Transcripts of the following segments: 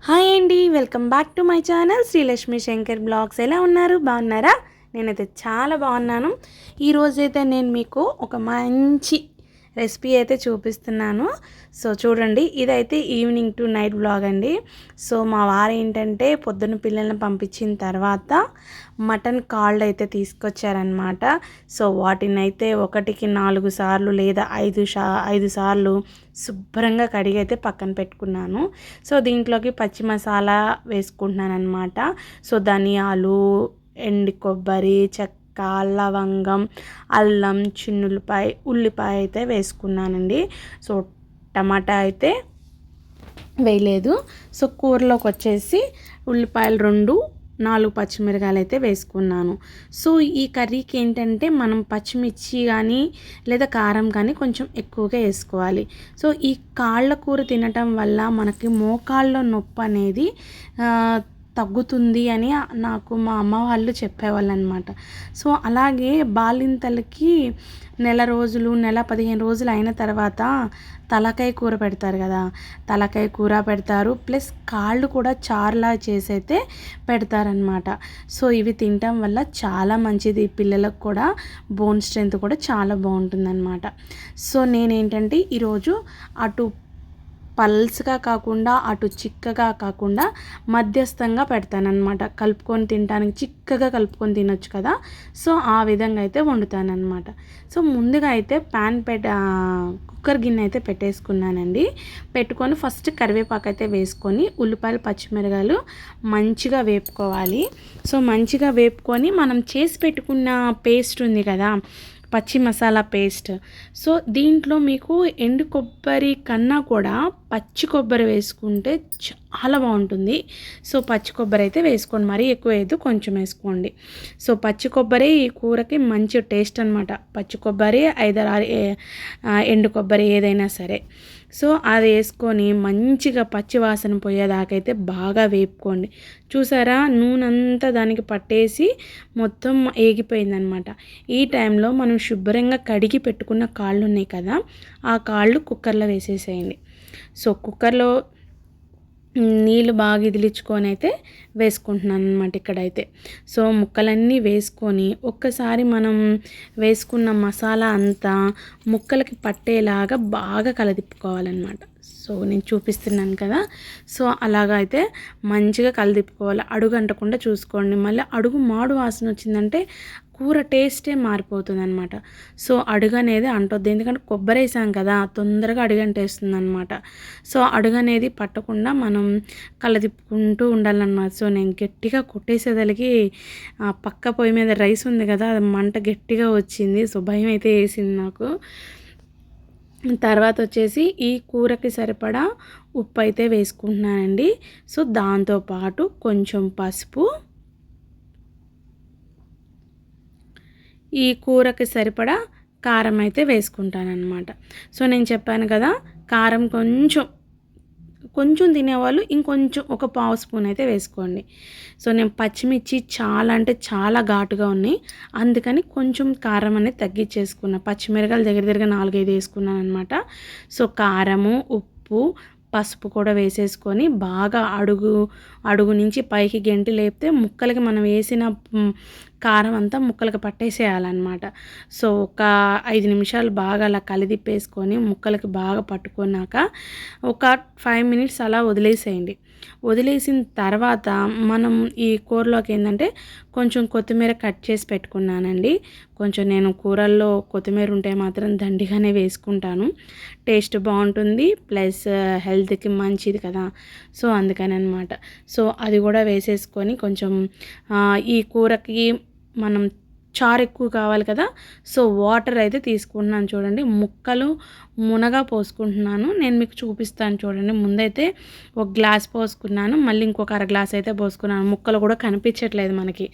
Hi అండి, welcome back to my channel Sreelakshmi Shankar blogs. ఎలా ఉన్నారు? బాగున్నారా? నేనైతే చాలా బాగున్నాను. ఈరోజైతే నేను మీకు ఒక మంచి రెసిపీ అయితే చూపిస్తున్నాను. సో చూడండి, ఇదైతే ఈవినింగ్ టు నైట్ బ్లాగ్ అండి. సో మా వారు ఏంటంటే పొద్దున్న పిల్లల్ని పంపించిన తర్వాత మటన్ కాళ్ళు అయితే తీసుకొచ్చారనమాట. సో వాటిని అయితే ఒకటికి 4 సార్లు లేదా 5 సార్లు శుభ్రంగా కడిగి అయితే పక్కన పెట్టుకున్నాను. సో దీంట్లోకి పచ్చి మసాలా వేసుకుంటున్నాను అనమాట. సో ధనియాలు, ఎండు కొబ్బరి, చెక్క, లవంగం, అల్లం, చిన్నులపాయ, ఉల్లిపాయ అయితే వేసుకున్నానండి. సో టమాటా అయితే వేయలేదు. సో కూరలోకి వచ్చేసి ఉల్లిపాయలు 2, 4 పచ్చిమిరకాయలు అయితే వేసుకున్నాను. సో ఈ కర్రీకి ఏంటంటే మనం పచ్చిమిర్చి కానీ లేదా కారం కానీ కొంచెం ఎక్కువగా వేసుకోవాలి. సో ఈ కాళ్ళ కూర తినటం వల్ల మనకి మోకాళ్ళ నొప్పి అనేది తగ్గుతుంది అని నాకు మా అమ్మ వాళ్ళు చెప్పేవాళ్ళు అనమాట. సో అలాగే బాలింతలకి నెల 15 రోజులు అయిన తర్వాత తలకాయ కూర పెడతారు కదా, తలకాయ కూర పెడతారు. ప్లస్ కాళ్ళు కూడా చారులా చేసి అయితే పెడతారనమాట. సో ఇవి తినటం వల్ల చాలా మంచిది, పిల్లలకు కూడా బోన్ స్ట్రెంత్ కూడా చాలా బాగుంటుందన్నమాట. సో నేనేంటంటే ఈరోజు అటు పల్స్గా కాకుండా అటు చిక్కగా కాకుండా మధ్యస్థంగా పెడతానన్నమాట. కలుపుకొని తినడానికి చిక్కగా కలుపుకొని తినొచ్చు కదా, సో ఆ విధంగా అయితే వండుతానన్నమాట. సో ముందుగా అయితే కుక్కర్ గిన్నె అయితే పెట్టేసుకున్నానండి. పెట్టుకొని ఫస్ట్ కరివేపాకు అయితే వేసుకొని ఉల్లిపాయలు, పచ్చిమిరకాయలు మంచిగా వేపుకోవాలి. సో మంచిగా వేపుకొని మనం చేసి పెట్టుకున్న పేస్ట్ ఉంది కదా, పచ్చి మసాలా పేస్ట్. సో దీంట్లో మీకు ఎండు కొబ్బరి కన్నా కూడా పచ్చి కొబ్బరి వేసుకుంటే చాలా బాగుంటుంది. సో పచ్చి కొబ్బరి అయితే వేసుకోండి, మరీ ఎక్కువ వేయద్దు, కొంచెం వేసుకోండి. సో పచ్చి కొబ్బరి ఈ కూరకి మంచి టేస్ట్ అనమాట. పచ్చి కొబ్బరి 5-6 ఎండు కొబ్బరి ఏదైనా సరే. సో అది వేసుకొని మంచిగా పచ్చి వాసన పోయేదాకైతే బాగా వేపుకోండి. చూసారా, నూనె అంతా దానికి పట్టేసి మొత్తం ఏగిపోయిందనమాట. ఈ టైంలో మనం శుభ్రంగా కడిగి పెట్టుకున్న కాళ్ళు ఉన్నాయి కదా, ఆ కాళ్ళు కుక్కర్లో వేసేసేయండి. సో కుక్కర్లో నీళ్ళు బాగా ఇదిలించుకొని అయితే వేసుకుంటున్నాను అనమాట ఇక్కడైతే. సో ముక్కలన్నీ వేసుకొని ఒక్కసారి మనం వేసుకున్న మసాలా అంతా ముక్కలకి పట్టేలాగా బాగా కలదిప్పుకోవాలన్నమాట. సో నేను చూపిస్తున్నాను కదా, సో అలాగా అయితే మంచిగా కలదిప్పుకోవాలి. అడుగు అంటకుండా చూసుకోండి. మళ్ళీ అడుగు మాడు వాసన వచ్చిందంటే కూర టేస్టే మారిపోతుంది అనమాట. సో అడుగు అనేది అంటొద్దు, ఎందుకంటే కొబ్బరి వేసాం కదా, తొందరగా అడుగంటేస్తుంది అనమాట. సో అడుగు అనేది పట్టకుండా మనం కలదిప్పుకుంటూ ఉండాలన్నమాట. సో నేను గట్టిగా కొట్టేసేదలికి పక్క పొయ్యి మీద రైస్ ఉంది కదా, అది మంట గట్టిగా వచ్చింది. సో భయం అయితే వేసింది నాకు. తర్వాత వచ్చేసి ఈ కూరకి సరిపడా ఉప్పు అయితే వేసుకుంటున్నానండి. సో దాంతోపాటు కొంచెం పసుపు, ఈ కూరకి సరిపడా కారం అయితే వేసుకుంటానన్నమాట. సో నేను చెప్పాను కదా, కారం కొంచెం తినేవాళ్ళు ఇంకొంచెం ఒక 1/2 స్పూన్ అయితే వేసుకోండి. సో నేను పచ్చిమిర్చి చాలా అంటే చాలా ఘాటుగా ఉన్నాయి, అందుకని కొంచెం కారం అనేది తగ్గించేసుకున్నా. పచ్చిమిరకాయలు దగ్గర 4-5 వేసుకున్నాను అనమాట. సో కారము, ఉప్పు, పసుపు కూడా వేసేసుకొని బాగా అడుగు నుంచి పైకి గెంటి లేపితే ముక్కలకి మనం వేసిన కారం అంతా ముక్కలకి పట్టేసేయాలన్నమాట. సో ఒక 5 నిమిషాలు బాగా అలా కలిదిప్పేసుకొని ముక్కలకి బాగా పట్టుకున్నాక ఒక 5 మినిట్స్ అలా వదిలేసేయండి. వదిలేసిన తర్వాత మనం ఈ కూరలోకి ఏంటంటే కొంచెం కొత్తిమీర కట్ చేసి పెట్టుకున్నానండి. కొంచెం నేను కూరల్లో కొత్తిమీర ఉంటే మాత్రం దండిగానే వేసుకుంటాను, టేస్ట్ బాగుంటుంది, ప్లస్ హెల్త్కి మంచిది కదా. సో అందుకని అనమాట. సో అది కూడా వేసేసుకొని కొంచెం ఈ కూరకి మనం చారు ఎక్కువ కావాలి కదా, సో వాటర్ అయితే తీసుకుంటున్నాను. చూడండి, ముక్కలు మునగా పోసుకుంటున్నాను. నేను మీకు చూపిస్తాను చూడండి. ముందైతే 1 గ్లాస్ పోసుకున్నాను, మళ్ళీ ఇంకొక 1/2 గ్లాస్ అయితే పోసుకున్నాను. ముక్కలు కూడా కనిపించట్లేదు మనకి.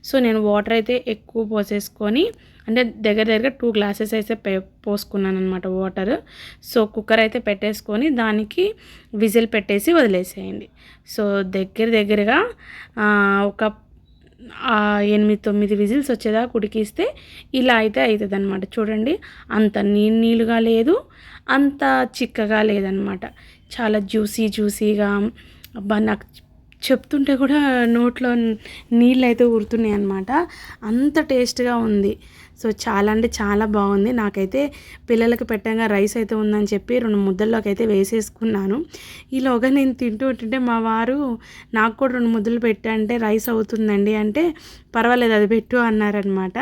సో నేను వాటర్ అయితే ఎక్కువ పోసేసుకొని, అంటే దగ్గర 2 గ్లాసెస్ అయితే పోసుకున్నాను అనమాట వాటర్. సో కుక్కర్ అయితే పెట్టేసుకొని దానికి విజిల్ పెట్టేసి వదిలేసేయండి. సో దగ్గరగా ఒక 8-9 విజిల్స్ వచ్చేదాకా ఉడికిస్తే ఇలా అయితే అవుతుంది అనమాట. చూడండి, అంత నీళ్ళుగా లేదు, అంత చిక్కగా లేదనమాట. చాలా జ్యూసీగా అబ్బా నాకు చెప్తుంటే కూడా నోట్లో నీళ్ళు అయితే ఊరుతున్నాయి అన్నమాట. అంత టేస్ట్గా ఉంది. సో చాలా అంటే చాలా బాగుంది. నాకైతే పిల్లలకి పెట్టంగా రైస్ అయితే ఉందని చెప్పి 2 ముద్దల్లోకి అయితే వేసేసుకున్నాను. ఈలోగా నేను తింటూ ఉంటుంటే మా వారు నాకు కూడా 2 ముద్దలు పెట్టంటే రైస్ అవుతుందండి అంటే, పర్వాలేదు అది పెట్టు అన్నారనమాట.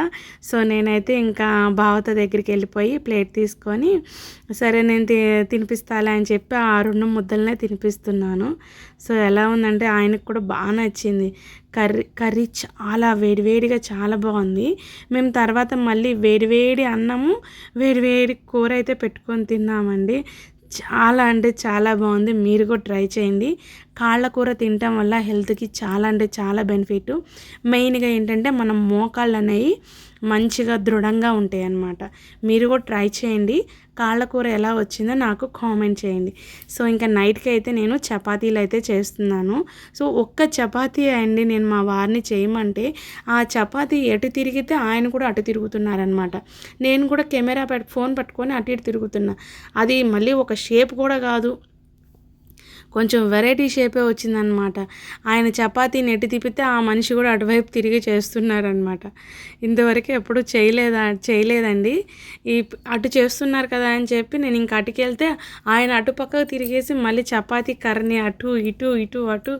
సో నేనైతే ఇంకా బావత దగ్గరికి వెళ్ళిపోయి ప్లేట్ తీసుకొని సరే నేను తినిపిస్తాలే అని చెప్పి ఆ 2 ముద్దలనే తినిపిస్తున్నాను. సో ఎలా ఉందంటే ఆయనకు కూడా బాగా నచ్చింది. కర్రీ చాలా వేడివేడిగా చాలా బాగుంది. మేము తర్వాత మళ్ళీ వేడివేడి అన్నము వేడివేడి కూర అయితే పెట్టుకొని తిన్నామండి. చాలా అంటే చాలా బాగుంది. మీరు కూడా ట్రై చేయండి. కాళ్ళ కూర తినటం వల్ల హెల్త్కి చాలా అంటే చాలా బెనిఫిట్. మెయిన్గా ఏంటంటే మన మోకాళ్ళు అనేవి మంచిగా దృఢంగా ఉంటాయి అన్నమాట. మీరు కూడా ట్రై చేయండి. కాళ్ళ కూర ఎలా వచ్చిందో నాకు కామెంట్ చేయండి. సో ఇంకా నైట్కి అయితే నేను చపాతీలు అయితే చేస్తున్నాను. సో ఒక్క చపాతీ అండి నేను మా వారిని చేయమంటే ఆ చపాతీ ఎటు తిరిగితే ఆయన కూడా అటు తిరుగుతున్నారనమాట. నేను కూడా కెమెరా ఫోన్ పట్టుకొని అటు ఇటు తిరుగుతున్నా. అది మళ్ళీ ఒక షేప్ కూడా కాదు, కొంచెం వెరైటీ షేపే వచ్చిందనమాట. ఆయన చపాతీని ఎటు తిప్పితే ఆ మనిషి కూడా అటువైపు తిరిగి చేస్తున్నారనమాట. ఇంతవరకు ఎప్పుడు చేయలేదండి. అటు చేస్తున్నారు కదా అని చెప్పి నేను ఇంక అటుకెళ్తే ఆయన అటు పక్కకు తిరిగేసి మళ్ళీ చపాతీ కర్రని అటు ఇటు ఇటు అటు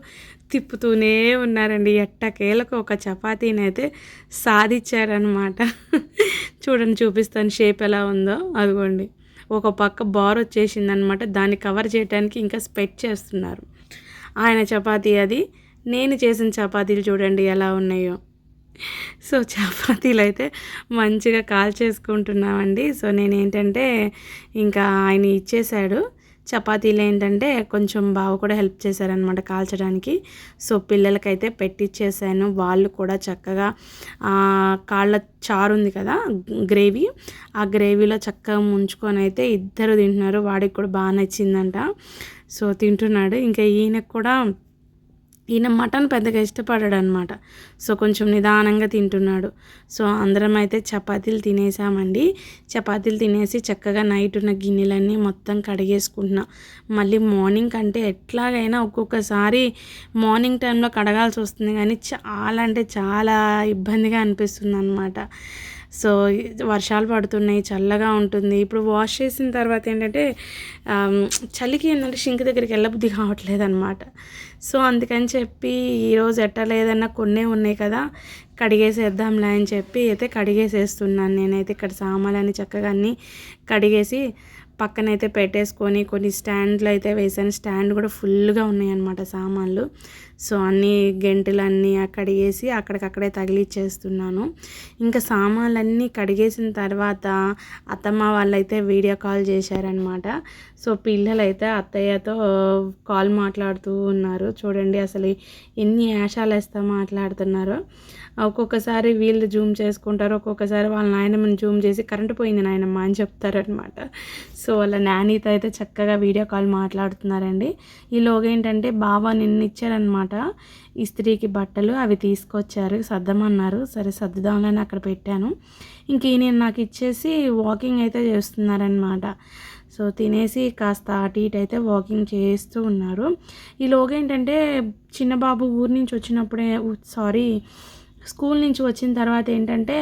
తిప్పుతూనే ఉన్నారండి. ఎట్టకేలకు ఒక చపాతీని అయితే సాధించారనమాట. చూడండి చూపిస్తాను షేప్ ఎలా ఉందో. అదిగోండి ఒక పక్క బార్ వచ్చేసిందనమాట. దాన్ని కవర్ చేయడానికి ఇంకా స్ప్రెడ్ చేస్తున్నారు. ఆయన చపాతీ అది. నేను చేసిన చపాతీలు చూడండి ఎలా ఉన్నాయో. సో చపాతీలు అయితే మంచిగా కాల్చేసుకుంటున్నామండి. సో నేనేంటంటే ఇంకా ఆయన ఇచ్చేశాడు. చపాతీలు ఏంటంటే కొంచెం బావ కూడా హెల్ప్ చేశారనమాట కాల్చడానికి. సో పిల్లలకైతే పెట్టిచ్చేసాను. వాళ్ళు కూడా చక్కగా కాళ్ళ చారు ఉంది కదా గ్రేవీ, ఆ గ్రేవీలో చక్కగా ముంచుకొని అయితే ఇద్దరు తింటున్నారు. వాడికి కూడా బాగా నచ్చిందంట. సో తింటున్నాడు. ఇంకా ఈయన మటన్ పెద్దగా ఇష్టపడాడు అనమాట. సో కొంచెం నిదానంగా తింటున్నాడు. సో అందరం అయితే చపాతీలు తినేసామండి. చపాతీలు తినేసి చక్కగా నైట్ ఉన్న గిన్నెలన్నీ మొత్తం కడిగేసుకుంటున్నా. మళ్ళీ మార్నింగ్ అంటే ఎట్లాగైనా ఒక్కొక్కసారి మార్నింగ్ టైంలో కడగాల్సి వస్తుంది, కానీ చాలా అంటే చాలా ఇబ్బందిగా అనిపిస్తుంది అనమాట. సో వర్షాలు పడుతున్నాయి, చల్లగా ఉంటుంది. ఇప్పుడు వాష్ చేసిన తర్వాత ఏంటంటే చలికి ఏంటంటే షింక్ దగ్గరికి వెళ్ళబుద్ధి కావట్లేదు అనమాట. సో అందుకని చెప్పి ఈరోజు ఎట్టలేదన్నా కొన్నే ఉన్నాయి కదా కడిగేసేద్దాంలే అని చెప్పి అయితే కడిగేసేస్తున్నాను. నేనైతే ఇక్కడ సామాన్లన్నీ చక్కగా అన్నీ కడిగేసి పక్కనైతే పెట్టేసుకొని కొన్ని స్టాండ్లు అయితే వేసాను. స్టాండ్ కూడా ఫుల్గా ఉన్నాయన్నమాట సామాన్లు. సో అన్నీ గెంటులన్నీ కడిగేసి అక్కడికక్కడే తగిలిచ్చేస్తున్నాను. ఇంకా సామాన్లన్నీ కడిగేసిన తర్వాత అత్తమ్మ వాళ్ళైతే వీడియో కాల్ చేశారనమాట. సో పిల్లలైతే అత్తయ్యతో కాల్ మాట్లాడుతూ ఉన్నారు. చూడండి అసలు ఎన్ని యాషాలు వేస్తా మాట్లాడుతున్నారో. ఒక్కొక్కసారి వీళ్ళు జూమ్ చేసుకుంటారు, ఒక్కొక్కసారి వాళ్ళ నాయనమ్మని జూమ్ చేసి కరెంటు పోయింది నాయనమ్మ అని చెప్తారనమాట. సో వాళ్ళ నానీతో అయితే చక్కగా వీడియో కాల్ మాట్లాడుతున్నారండి. ఈలోగా ఏంటంటే బావ నిన్న ఇచ్చారనమాట ఇస్త్రీకి బట్టలు, అవి తీసుకొచ్చారు, సర్దమన్నారు. సరే సర్దుదాంలని అక్కడ పెట్టాను. ఇంక నేను నాకు ఇచ్చేసి వాకింగ్ అయితే చేస్తున్నారనమాట. సో తినేసి కాస్త అటు ఇటు అయితే వాకింగ్ చేస్తూ ఉన్నారు. ఈలోగా ఏంటంటే చిన్నబాబు ఊరి నుంచి వచ్చినప్పుడే స్కూల్ నుంచి వచ్చిన తర్వాత ఏంటంటే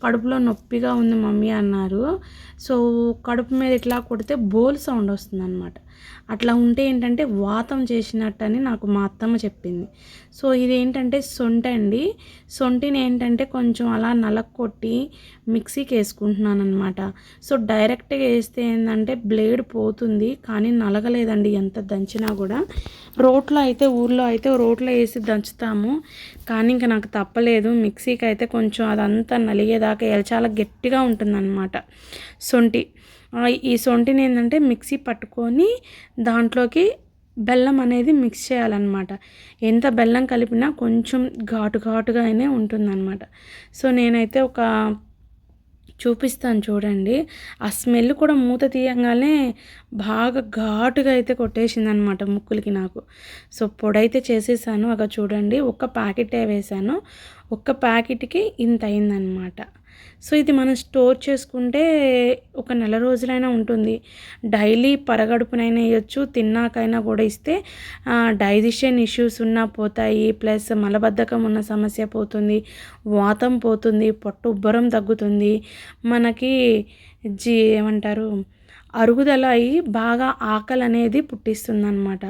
కడుపులో నొప్పిగా ఉంది మమ్మీ అన్నారు. సో కడుపు మీద ఇట్లా కొడితే బోల్ సౌండ్ వస్తుంది అనమాట. అట్లా ఉంటే ఏంటంటే వాతం చేసినట్టని నాకు మా అత్తమ్మ చెప్పింది. సో ఇదేంటంటే సొంటి అండి. సొంటిని ఏంటంటే కొంచెం అలా నలక్కొట్టి మిక్సీకి వేసుకుంటున్నాను అనమాట. సో డైరెక్ట్గా వేస్తే ఏంటంటే బ్లేడ్ పోతుంది, కానీ నలగలేదండి ఎంత దంచినా కూడా. ఊర్లో అయితే రోట్లో వేసి దంచుతాము, కానీ ఇంకా నాకు తప్పలేదు. మిక్సీకి అయితే కొంచెం అదంతా నలిగేదాకా చాలా గట్టిగా ఉంటుందన్నమాట సొంటి. ఈ సొంటిని ఏంటంటే మిక్సీ పట్టుకొని దాంట్లోకి బెల్లం అనేది మిక్స్ చేయాలన్నమాట. ఎంత బెల్లం కలిపినా కొంచెం ఘాటుగానే ఉంటుందన్నమాట. సో నేనైతే చూపిస్తాను చూడండి. ఆ స్మెల్ కూడా మూత తీయంగానే బాగా ఘాటుగా అయితే కొట్టేసింది అనమాట ముక్కులకి నాకు. సో పొడైతే చేసేసాను. చూడండి, ఒక్క ప్యాకెటే వేసాను. ఒక్క ప్యాకెట్కి ఇంత అయిందనమాట. సో ఇది మనం స్టోర్ చేసుకుంటే ఒక నెల రోజులైనా ఉంటుంది. డైలీ పరగడుపునైనా ఇవ్వచ్చు, తిన్నాకైనా కూడా ఇస్తే డైజెషన్ ఇష్యూస్ ఉన్నా పోతాయి. ప్లస్ మలబద్ధకం ఉన్న సమస్య పోతుంది, వాతం పోతుంది, పొట్ట ఉబ్బరం తగ్గుతుంది, మనకి ఏమంటారు అరుగుదల అయ్యి బాగా ఆకలి అనేది పుట్టిస్తుందన్నమాట.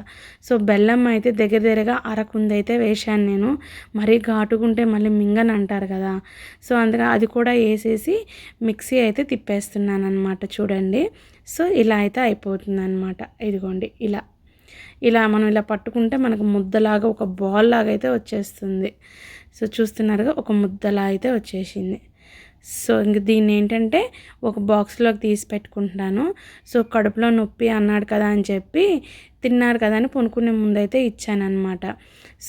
సో బెల్లం అయితే దగ్గర దగ్గరగా అరకుంది అయితే వేశాను నేను. మరీ ఘాటుకుంటే మళ్ళీ మింగని అంటారు కదా. సో అందుకని అది కూడా వేసేసి మిక్సీ అయితే తిప్పేస్తున్నాను అనమాట. చూడండి, సో ఇలా అయితే అయిపోతుందన్నమాట. ఇదిగోండి ఇలా మనం ఇలా పట్టుకుంటే మనకు ముద్దలాగా ఒక బాల్ లాగా అయితే వచ్చేస్తుంది. సో చూస్తున్నారుగా, ఒక ముద్దలా అయితే వచ్చేసింది. సో ఇంక దీన్ని ఏంటంటే ఒక బాక్స్లోకి తీసి పెట్టుకుంటున్నాను. సో కడుపులో నొప్పి అన్నాడు కదా అని చెప్పి, తిన్నాడు కదా అని పొనుకునే ముందైతే ఇచ్చానన్నమాట.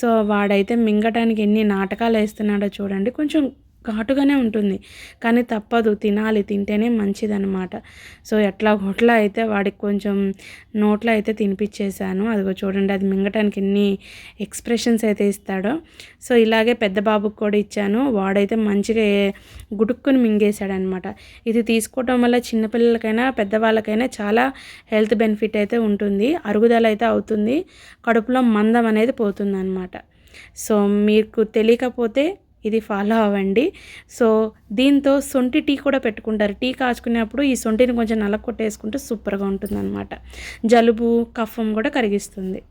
సో వాడైతే మింగటానికి ఎన్ని నాటకాలు వేస్తున్నాడో చూడండి. కొంచెం ఘాటుగానే ఉంటుంది, కానీ తప్పదు, తినాలి, తింటేనే మంచిదన్నమాట. సో ఎట్లా అయితే వాడికి కొంచెం నోట్లో అయితే తినిపించేశాను. అదిగో చూడండి, అది మింగటానికి ఎన్ని ఎక్స్ప్రెషన్స్ అయితే ఇస్తాడో. సో ఇలాగే పెద్ద బాబుకి కూడా ఇచ్చాను. వాడైతే మంచిగా గుడుక్కుని మింగేశాడనమాట. ఇది తీసుకోవడం వల్ల చిన్నపిల్లలకైనా పెద్దవాళ్ళకైనా చాలా హెల్త్ బెనిఫిట్ అయితే ఉంటుంది. అరుగుదల అయితే అవుతుంది, కడుపులో మందం అనేది పోతుందన్నమాట. సో మీకు తెలియకపోతే ఇది ఫాలో అవ్వండి. సో దీంతో సొంటి టీ కూడా పెట్టుకుంటారు. టీ కాచుకునేప్పుడు ఈ సొంటిని కొంచెం నలకొట్టేసుకుంటే సూపర్గా ఉంటుందన్నమాట. జలుబు కఫం కూడా కరిగిస్తుంది.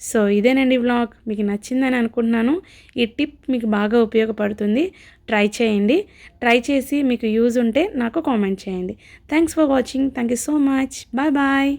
సో ఇదేనండి వ్లాగ్. మీకు నచ్చిందని అనుకుంటున్నాను. ఈ టిప్ మీకు బాగా ఉపయోగపడుతుంది. ట్రై చేయండి. ట్రై చేసి మీకు యూజ్ ఉంటే నాకు కామెంట్ చేయండి. Thanks for watching. Thank you so much. Bye bye.